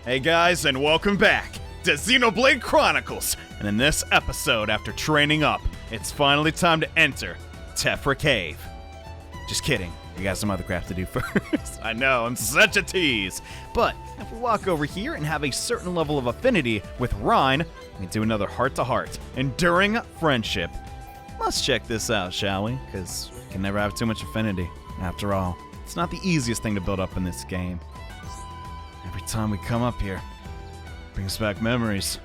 Hey guys, and welcome back to Xenoblade Chronicles. And in this episode, after training up, it's finally time to enter Tephra Cave. Just kidding. You got some other crap to do first. I know, I'm such a tease. But if we walk over here and have a certain level of affinity with Rhine, we can do another heart-to-heart, enduring friendship. Let's check this out, shall we? Because we can never have too much affinity. After all, it's not the easiest thing to build up in this game. Every time we come up here, it brings back memories.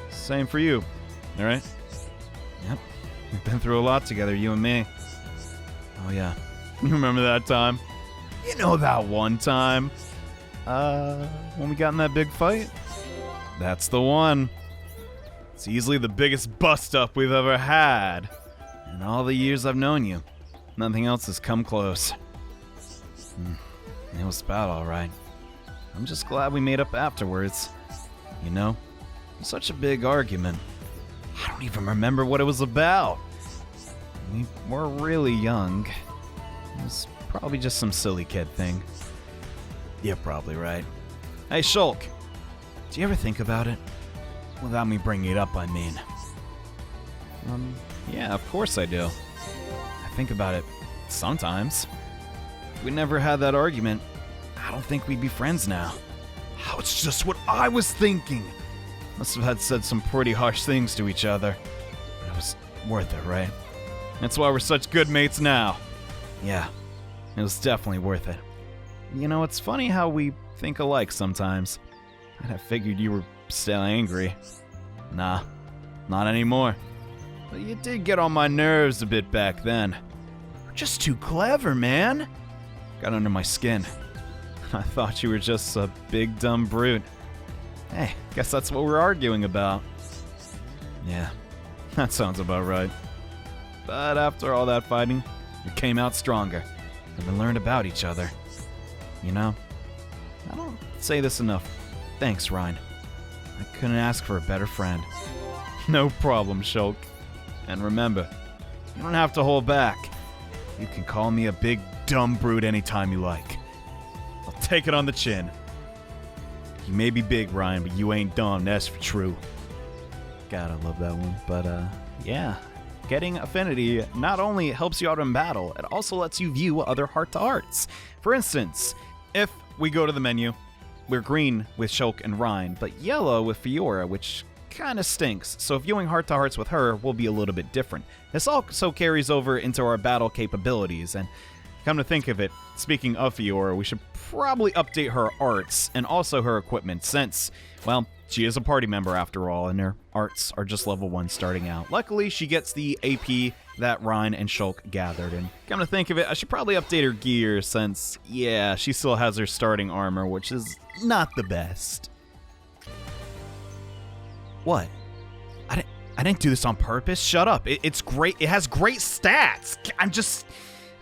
Same for you, alright? Yep, we've been through a lot together, you and me. Oh yeah, you remember that time? You know that one time? When we got in that big fight? That's the one. It's easily the biggest bust-up we've ever had. In all the years I've known you, nothing else has come close. It was bad, alright. I'm just glad we made up afterwards. You know, such a big argument. I don't even remember what it was about. We were really young. It was probably just some silly kid thing. You're probably right. Hey, Shulk, do you ever think about it? Without me bringing it up, I mean. Yeah, of course I do. I think about it sometimes. If we never had that argument, I don't think we'd be friends now. Oh, it's just what I was thinking. Must have had said some pretty harsh things to each other. But it was worth it, right? That's why we're such good mates now. Yeah, it was definitely worth it. You know, it's funny how we think alike sometimes. I'd have figured you were still angry. Nah, not anymore. But you did get on my nerves a bit back then. You're just too clever, man. Got under my skin. I thought you were just a big dumb brute. Hey, guess that's what we're arguing about. Yeah, that sounds about right. But after all that fighting, we came out stronger, and we learned about each other. You know, I don't say this enough. Thanks, Rhine. I couldn't ask for a better friend. No problem, Shulk. And remember, you don't have to hold back. You can call me a big dumb brute anytime you like. I'll take it on the chin. You may be big, Ryan, but you ain't dumb, that's for true. God, I love that one. But, yeah. Getting affinity not only helps you out in battle, it also lets you view other heart-to-hearts. For instance, if we go to the menu, we're green with Shulk and Rhine, but yellow with Fiora, which kind of stinks. So viewing heart-to-hearts with her will be a little bit different. This also carries over into our battle capabilities, and come to think of it, speaking of Fiora, we should probably update her arts and also her equipment since, well, she is a party member after all, and her arts are just level 1 starting out. Luckily, she gets the AP that Rhine and Shulk gathered, and come to think of it, I should probably update her gear since, yeah, she still has her starting armor, which is not the best. What? I didn't do this on purpose. Shut up. It's great. It has great stats. I'm just...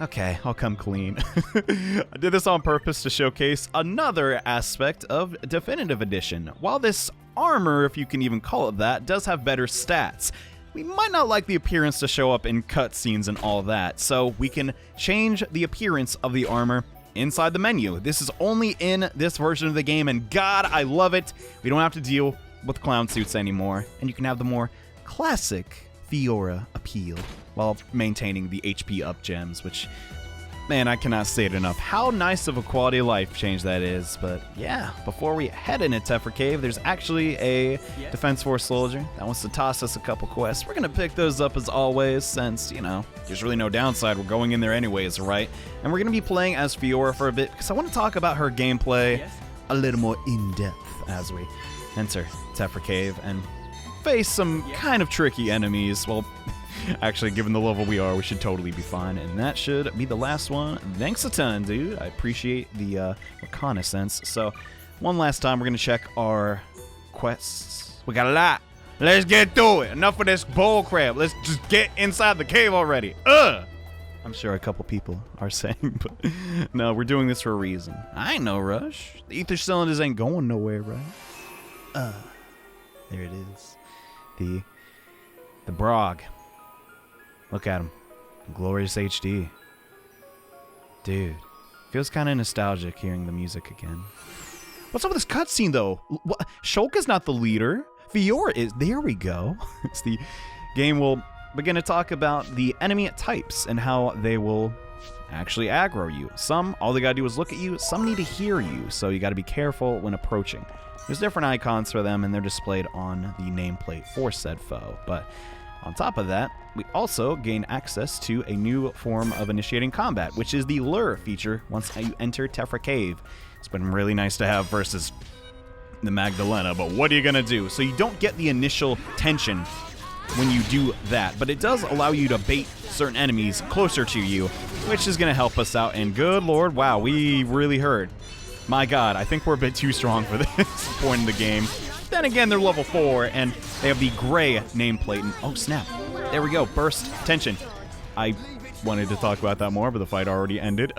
Okay, I'll come clean. I did this on purpose to showcase another aspect of Definitive Edition. While this armor, if you can even call it that, does have better stats, we might not like the appearance to show up in cutscenes and all that, so we can change the appearance of the armor inside the menu. This is only in this version of the game, and God, I love it. We don't have to deal with clown suits anymore, and you can have the more classic Fiora appeal while maintaining the HP up gems, which, man, I cannot say it enough. How nice of a quality of life change that is. But yeah, before we head into Tephra Cave, there's actually a Defense Force soldier that wants to toss us a couple quests. We're going to pick those up as always since, you know, there's really no downside. We're going in there anyways, right? And we're going to be playing as Fiora for a bit because I want to talk about her gameplay a little more in-depth as we enter Tephra Cave and face some kind of tricky enemies. Well, actually, given the level we are, we should totally be fine. And that should be the last one. Thanks a ton, dude. I appreciate the reconnaissance. So, one last time, we're going to check our quests. We got a lot. Let's get through it. Enough of this bull crap. Let's just get inside the cave already. I'm sure a couple people are saying, but no, we're doing this for a reason. I ain't no rush. The ether cylinders ain't going nowhere, right? There it is. The Brog. Look at him. Glorious HD. Dude, feels kind of nostalgic hearing the music again. What's up with this cutscene, though? Shulka's not the leader. Fiora is. There we go. It's the game will begin to talk about the enemy types and how they will actually aggro you. Some, all they gotta do is look at you. Some need to hear you, so you gotta be careful when approaching. There's different icons for them, and they're displayed on the nameplate for said foe. But on top of that, we also gain access to a new form of initiating combat, which is the lure feature once you enter Tephra Cave. It's been really nice to have versus the Magdalena, but what are you gonna do? So you don't get the initial tension when you do that, but it does allow you to bait certain enemies closer to you, which is gonna help us out, and good lord, wow, we really hurt. My god, I think we're a bit too strong for this point in the game. Then again, they're level 4, and they have the gray nameplate, and oh snap, there we go, burst tension. I wanted to talk about that more, but the fight already ended.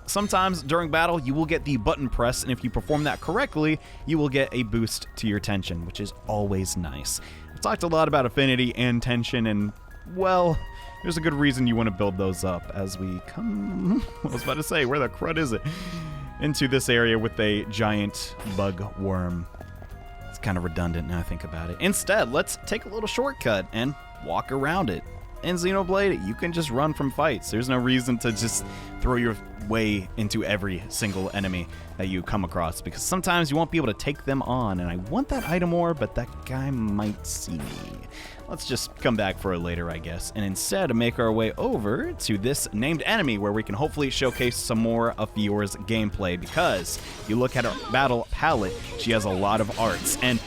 Sometimes during battle, you will get the button press, and if you perform that correctly, you will get a boost to your tension, which is always nice. I've talked a lot about affinity and tension, and, well, there's a good reason you want to build those up as we come, I was about to say, where the crud is it? Into this area with a giant bug worm. It's kind of redundant now I think about it. Instead, let's take a little shortcut and walk around it. In Xenoblade, you can just run from fights. There's no reason to just throw your way into every single enemy that you come across, because sometimes you won't be able to take them on, and I want that item ore, but that guy might see me. Let's just come back for it later, I guess, and instead make our way over to this named enemy where we can hopefully showcase some more of Fiora's gameplay, because if you look at her battle palette, she has a lot of arts, and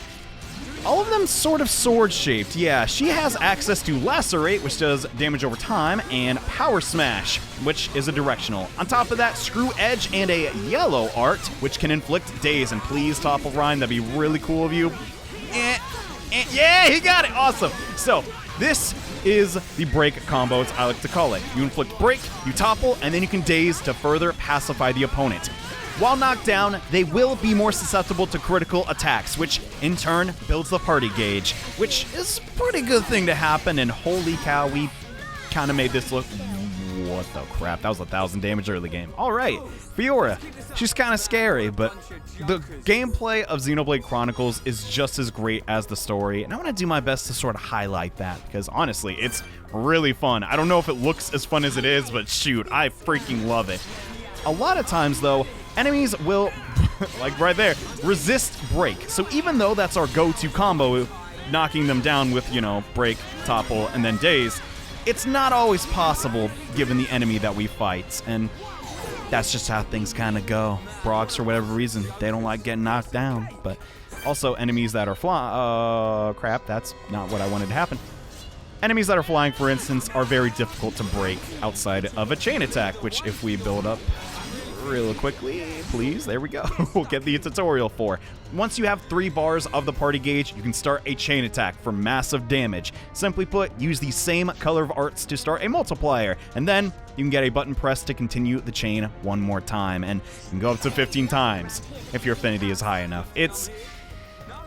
all of them sort of sword-shaped. Yeah, she has access to Lacerate, which does damage over time, and Power Smash, which is a directional. On top of that, Screw Edge and a yellow art, which can inflict daze. And please, Topple Rhyme, that'd be really cool of you. Yeah, he got it! Awesome! So, this is the break combo, as I like to call it. You inflict break, you topple, and then you can daze to further pacify the opponent. While knocked down, they will be more susceptible to critical attacks, which in turn builds the party gauge, which is a pretty good thing to happen, and holy cow, we kind of made this look... What the crap, that was 1,000 damage early game. Alright, Fiora, she's kind of scary, but the gameplay of Xenoblade Chronicles is just as great as the story, and I want to do my best to sort of highlight that, because honestly, it's really fun. I don't know if it looks as fun as it is, but shoot, I freaking love it. A lot of times, though, enemies will, like right there, resist break. So even though that's our go-to combo, knocking them down with, you know, break, topple, and then daze, it's not always possible given the enemy that we fight. And that's just how things kind of go. Brogs, for whatever reason, they don't like getting knocked down. But also enemies that are flying, crap, that's not what I wanted to happen. Enemies that are flying, for instance, are very difficult to break outside of a chain attack, which if we build up real quickly, please, there we go. We'll get the tutorial for. Once you have 3 bars of the party gauge, you can start a chain attack for massive damage. Simply put, use the same color of arts to start a multiplier, and then you can get a button press to continue the chain one more time, and you can go up to 15 times if your affinity is high enough. It's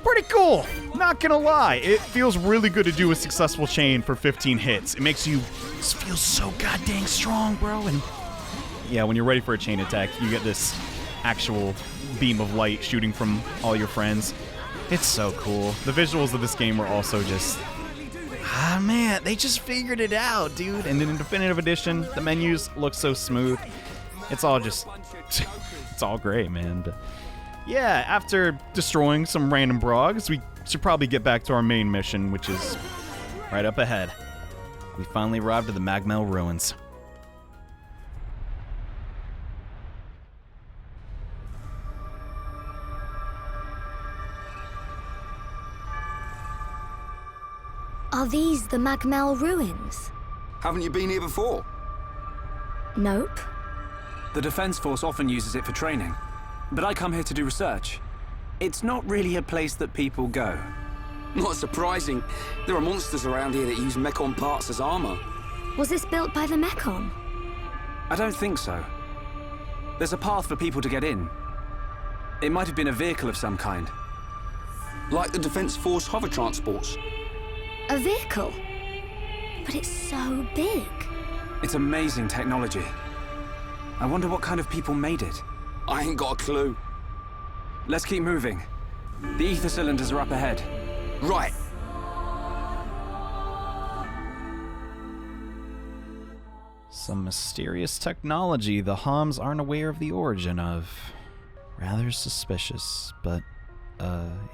pretty cool, not gonna lie. It feels really good to do a successful chain for 15 hits. It makes you feel so goddamn strong, bro, and yeah, when you're ready for a chain attack, you get this actual beam of light shooting from all your friends. It's so cool. The visuals of this game were also just... Ah, man, they just figured it out, dude. And then in Definitive Edition, the menus look so smooth. It's all just... it's all great, man. But yeah, after destroying some random brogs, we should probably get back to our main mission, which is right up ahead. We finally arrived at the Mell ruins. Are these the Mell ruins? Haven't you been here before? Nope. The Defense Force often uses it for training, but I come here to do research. It's not really a place that people go. Not surprising. There are monsters around here that use Mechon parts as armor. Was this built by the Mechon? I don't think so. There's a path for people to get in. It might have been a vehicle of some kind. Like the Defense Force hover transports. A vehicle? But it's so big. It's amazing technology. I wonder what kind of people made it. I ain't got a clue. Let's keep moving. The ether cylinders are up ahead. Right. Some mysterious technology the Homs aren't aware of the origin of. Rather suspicious, but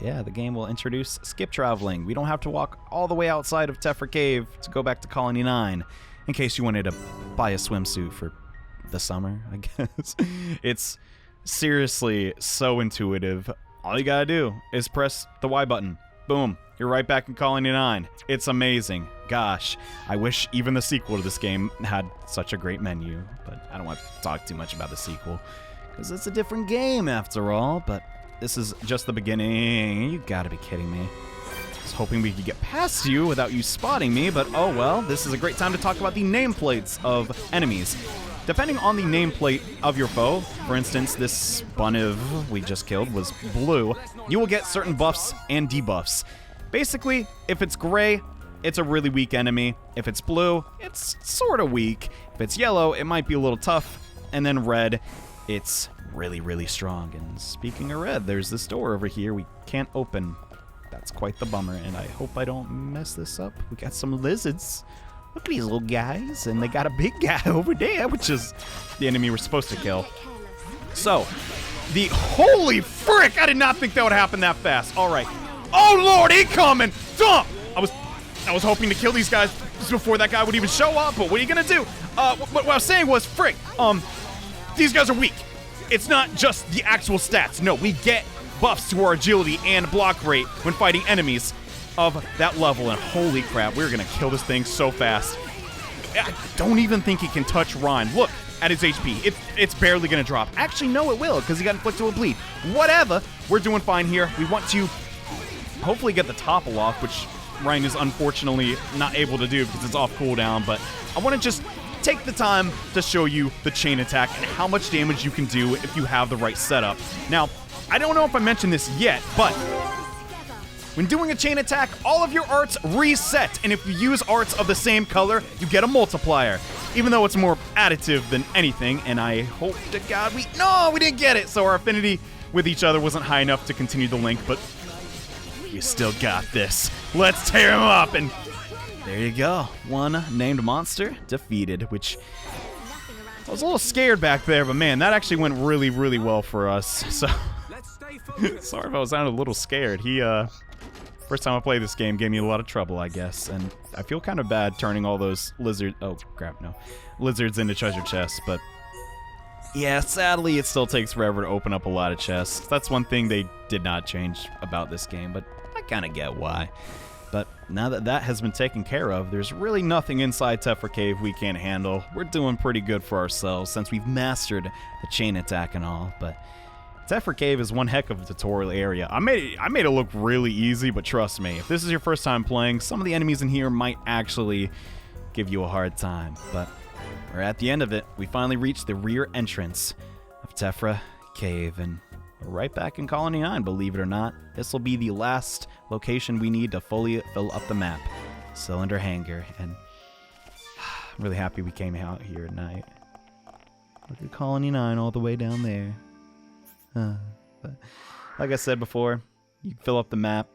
yeah, the game will introduce skip traveling. We don't have to walk all the way outside of Tephra Cave to go back to Colony 9, in case you wanted to buy a swimsuit for the summer, I guess. It's seriously so intuitive. All you gotta do is press the Y button. Boom, you're right back in Colony 9. It's amazing. Gosh, I wish even the sequel to this game had such a great menu, but I don't want to talk too much about the sequel, because it's a different game after all, but this is just the beginning. You gotta be kidding me. I was hoping we could get past you without you spotting me, but oh well, this is a great time to talk about the nameplates of enemies. Depending on the nameplate of your foe, for instance, this Buniv we just killed was blue, you will get certain buffs and debuffs. Basically, if it's gray, it's a really weak enemy. If it's blue, it's sort of weak. If it's yellow, it might be a little tough. And then red, it's really, really strong. And speaking of red, there's this door over here we can't open. That's quite the bummer, and I hope I don't mess this up. We got some lizards. Look at these little guys, and they got a big guy over there, which is the enemy we're supposed to kill. So, holy frick! I did not think that would happen that fast. All right. Oh Lord, incoming! Dump! I was hoping to kill these guys before that guy would even show up, but what are you gonna do? What I was saying was, frick, these guys are weak. It's not just the actual stats. No, we get buffs to our agility and block rate when fighting enemies of that level, and holy crap, we're gonna kill this thing so fast. I don't even think he can touch Ryan. Look at his HP. It's barely gonna drop. Actually, no, it will, because he got inflicted with bleed. Whatever, we're doing fine here. We want to hopefully get the topple off, which Ryan is unfortunately not able to do because it's off cooldown, but I want to just take the time to show you the chain attack and how much damage you can do if you have the right setup. Now, I don't know if I mentioned this yet, but when doing a chain attack, all of your arts reset, and if you use arts of the same color, you get a multiplier, even though it's more additive than anything, and I hope to God we didn't get it, so our affinity with each other wasn't high enough to continue the link, but you still got this. Let's tear him up, and there you go. One named monster defeated, which I was a little scared back there, but man, that actually went really, really well for us, so sorry if I was sounding a little scared. He, first time I played this game, gave me a lot of trouble, I guess, and I feel kind of bad turning all those lizards into treasure chests, but yeah, sadly, it still takes forever to open up a lot of chests. That's one thing they did not change about this game, but I kind of get why. But now that that has been taken care of, there's really nothing inside Tephra Cave we can't handle. We're doing pretty good for ourselves since we've mastered the chain attack and all, but Tephra Cave is one heck of a tutorial area. I made it look really easy, but trust me, if this is your first time playing, some of the enemies in here might actually give you a hard time, but we're at the end of it. We finally reached the rear entrance of Tephra Cave, and we're right back in Colony 9, believe it or not. This will be the last location we need to fully fill up the map. Cylinder Hangar, and I'm really happy we came out here at night. Look at Colony 9 all the way down there. But like I said before, you fill up the map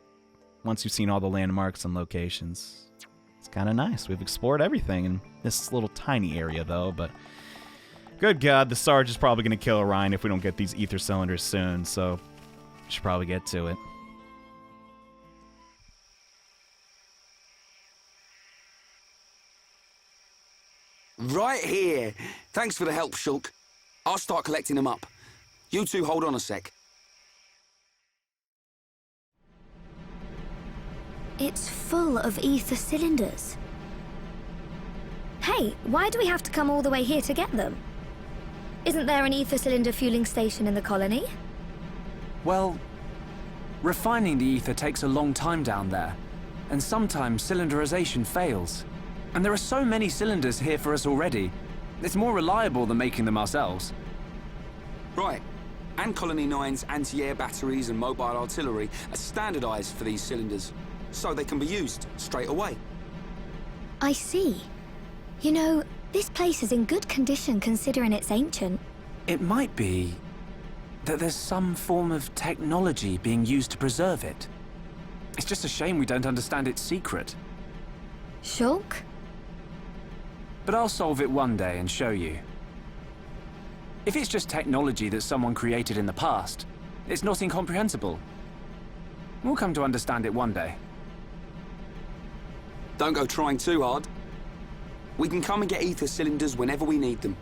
once you've seen all the landmarks and locations. It's kind of nice. We've explored everything in this little tiny area, though, but good God, the Sarge is probably going to kill Orion if we don't get these ether cylinders soon, so we should probably get to it. Right here. Thanks for the help, Shulk. I'll start collecting them up. You two hold on a sec. It's full of ether cylinders. Hey, why do we have to come all the way here to get them? Isn't there an ether cylinder fueling station in the colony? Well, refining the ether takes a long time down there, and sometimes cylinderization fails. And there are so many cylinders here for us already. It's more reliable than making them ourselves. Right. And Colony 9's anti-air batteries and mobile artillery are standardized for these cylinders, so they can be used straight away. I see. You know, this place is in good condition considering it's ancient. It might be that there's some form of technology being used to preserve it. It's just a shame we don't understand its secret. Shulk? But I'll solve it one day and show you. If it's just technology that someone created in the past, it's not incomprehensible. We'll come to understand it one day. Don't go trying too hard. We can come and get ether cylinders whenever we need them.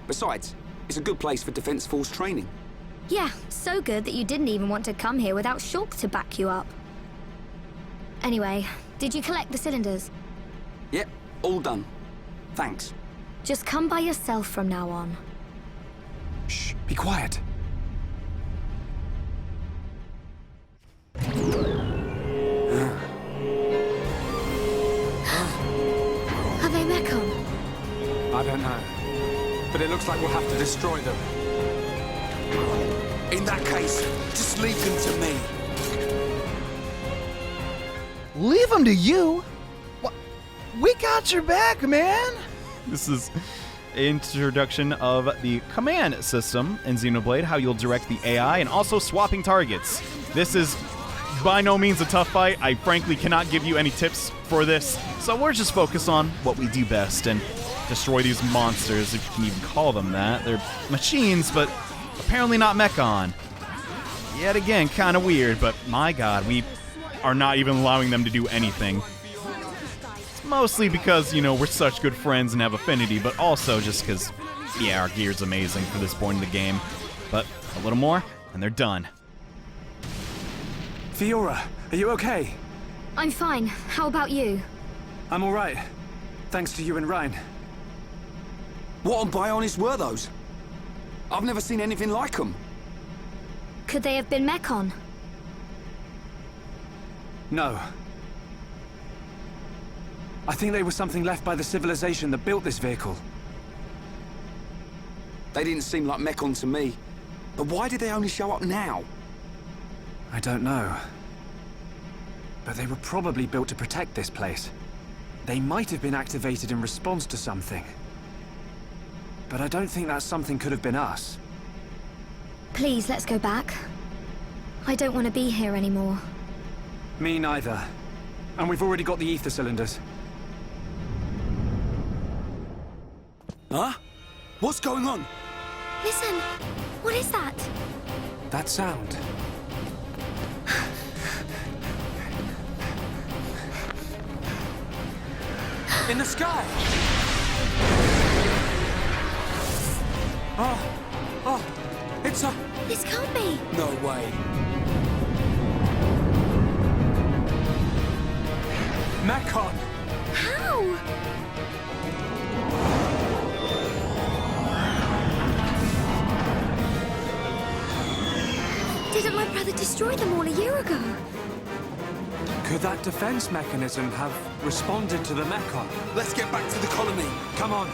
Besides, it's a good place for Defense Force training. Yeah, so good that you didn't even want to come here without Shulk to back you up. Anyway, did you collect the cylinders? Yep, all done. Thanks. Just come by yourself from now on. Shh, be quiet. Are they Mechon? I don't know. But it looks like we'll have to destroy them. In that case, just leave them to me. Leave them to you? What? We got your back, man! This is introduction of the command system in Xenoblade, how you'll direct the AI, and also swapping targets. This is by no means a tough fight. I frankly cannot give you any tips for this, so we're just focused on what we do best and destroy these monsters, if you can even call them that. They're machines, but apparently not Mechon. Yet again, kind of weird, but my god, we are not even allowing them to do anything. It's mostly because, you know, we're such good friends and have affinity, but also just because, yeah, our gear's amazing for this point in the game. But a little more, and they're done. Fiora, are you okay? I'm fine. How about you? I'm alright. Thanks to you and Ryan. What on Bionis were those? I've never seen anything like them. Could they have been Mechon? No. I think they were something left by the civilization that built this vehicle. They didn't seem like Mechon to me. But why did they only show up now? I don't know. But they were probably built to protect this place. They might have been activated in response to something. But I don't think that something could have been us. Please, let's go back. I don't want to be here anymore. Me neither. And we've already got the ether cylinders. Huh? What's going on? Listen, what is that? That sound. In the sky! Oh, it's a... This can't be. No way. Mechon! How? Didn't my brother destroy them all a year ago? Could that defense mechanism have responded to the Mechon? Let's get back to the colony. Come on.